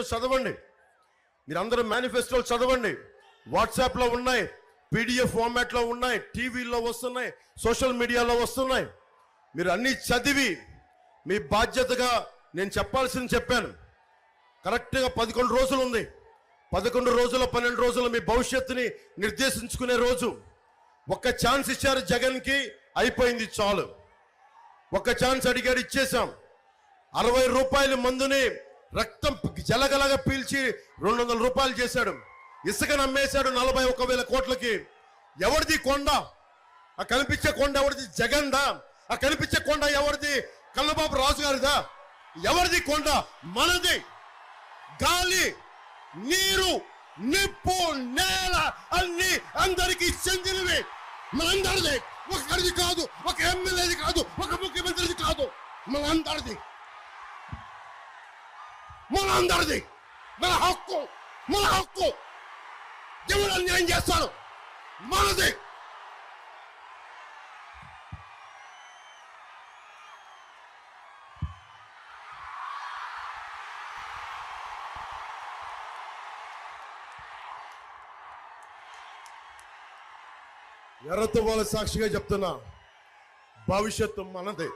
Manifesto చదవండి. మీరందరూ మేనిఫెస్టోలు చదవండి. వాట్సాప్లో ఉన్నాయి, పీడిఎఫ్ ఫార్మాట్లో ఉన్నాయి, టీవీలో వస్తున్నాయి, సోషల్ మీడియాలో వస్తున్నాయి. మీరు అన్నీ చదివి మీ బాధ్యతగా నేను చెప్పాల్సింది చెప్పాను. కరెక్ట్గా 11 రోజులు ఉంది. 11 రోజుల 12 రోజులు మీ భవిష్యత్తుని నిర్దేశించుకునే రోజు. ఒక్క ఛాన్స్ ఇచ్చారు జగన్కి, అయిపోయింది, చాలు. ఒక్క ఛాన్స్ అడిగాడు, ఇచ్చేశాం. 60 రూపాయల మందుని రక్తం జలగలగా పీల్చి 200 రూపాయలు చేశాడు. ఇసుక నమ్మేశాడు 41,000 కోట్లకి. ఎవరిది కొండ? ఆ కనిపించే కొండ ఎవరిది? జగన్దా? ఆ కనిపించే కొండ ఎవరిది? కన్నబాబు రాజు గారిదా? ఎవరిది కొండ? మనది. గాలి, నీరు, నిప్పు, నేల అన్ని అందరికీ చెందినవి. మనందరిది. ఒకరిది కాదు, ఒక ఎమ్మెల్యేది కాదు, ఒక ముఖ్యమంత్రిది కాదు, మనందరిది. మనందరిది. మన హక్కు, మన హక్కు. ఎవరు అన్యాయం చేస్తారు? మనది. ఎర్రతో వాళ్ళ సాక్షిగా చెప్తున్నా, భవిష్యత్తు మనదే.